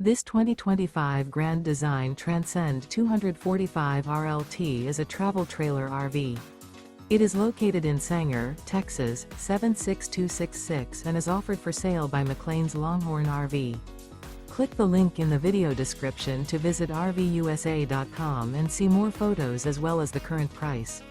This 2025 Grand Design Transcend 245 RLT is a travel trailer RV. It is located in Sanger, Texas, 76266 and is offered for sale by McClain's Longhorn RV. Click the link in the video description to visit RVUSA.com and see more photos as well as the current price.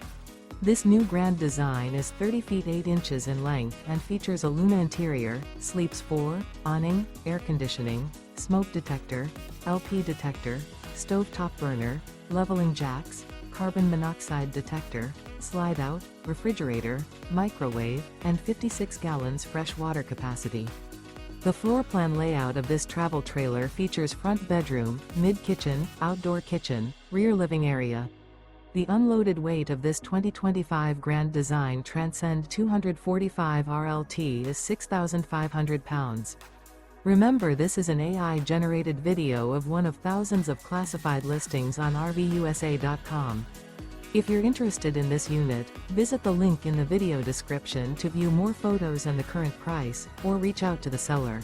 This new Grand Design is 30 feet 8 inches in length and features a Luna interior, sleeps 4, awning, air conditioning, smoke detector, LP detector, stovetop burner, leveling jacks, carbon monoxide detector, slide-out, refrigerator, microwave, and 56 gallons fresh water capacity. The floor plan layout of this travel trailer features front bedroom, mid-kitchen, outdoor kitchen, rear living area. The unloaded weight of this 2025 Grand Design Transcend 245 RLT is 6,500 pounds. Remember, this is an AI-generated video of one of thousands of classified listings on RVUSA.com. If you're interested in this unit, visit the link in the video description to view more photos and the current price, or reach out to the seller.